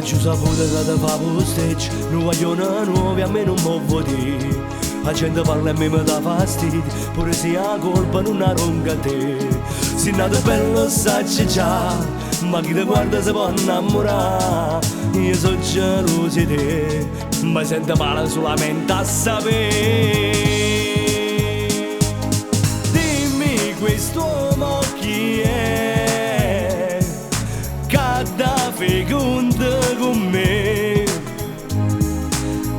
giù saputo che ti fa posteggi, non vogliono nuovi a me non muovo di. La gente parla e mi dà fastidio, pure se la colpa non ha ronca a te. Se nato bello sai già, ma chi ti guarda si può innamorare. Io sono geloso di te, ma sento male solamente a sapere. Dimmi quest'uomo chi è, che da fecondo con me.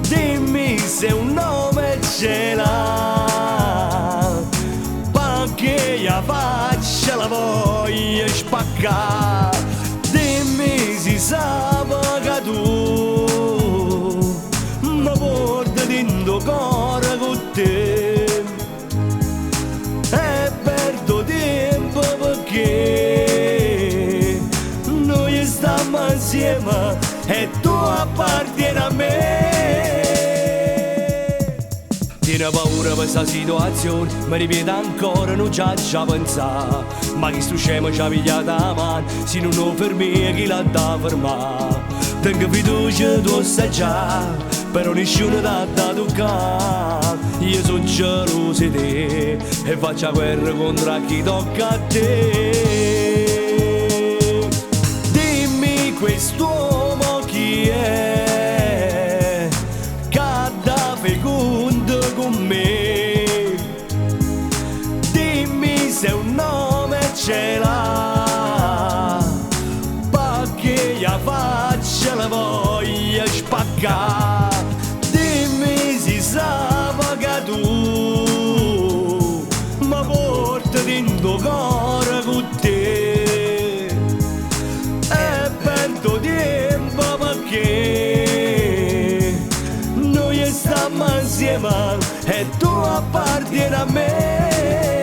Dimmi se un nome ce l'ha, perché la faccia la voglio spaccare. Dimmi se sa che tu mi porti dentro cuore con te. E perdo tempo perché noi stiamo insieme e tu appartieni a me. Tieni paura per questa situazione, mi ripeto ancora, non c'ha già pensato. Ma chi sto scemo ci ha pigliato la mano, se non lo fermi chi l'ha da fermare. Tengo fiducia tu sai già, però nessuno t'ha da toccare. Io sono geloso di te e faccio guerra contro chi tocca a te. Dimmi quest'uomo chi è, che da fecondo con me. Dimmi se un nome ce l'ha, perché la faccia la voglio spaccare. Dimmi se sa che tu mi porti dentro cuore con te. E perdo tempo perché noi stiamo insieme e tu appartieni a me.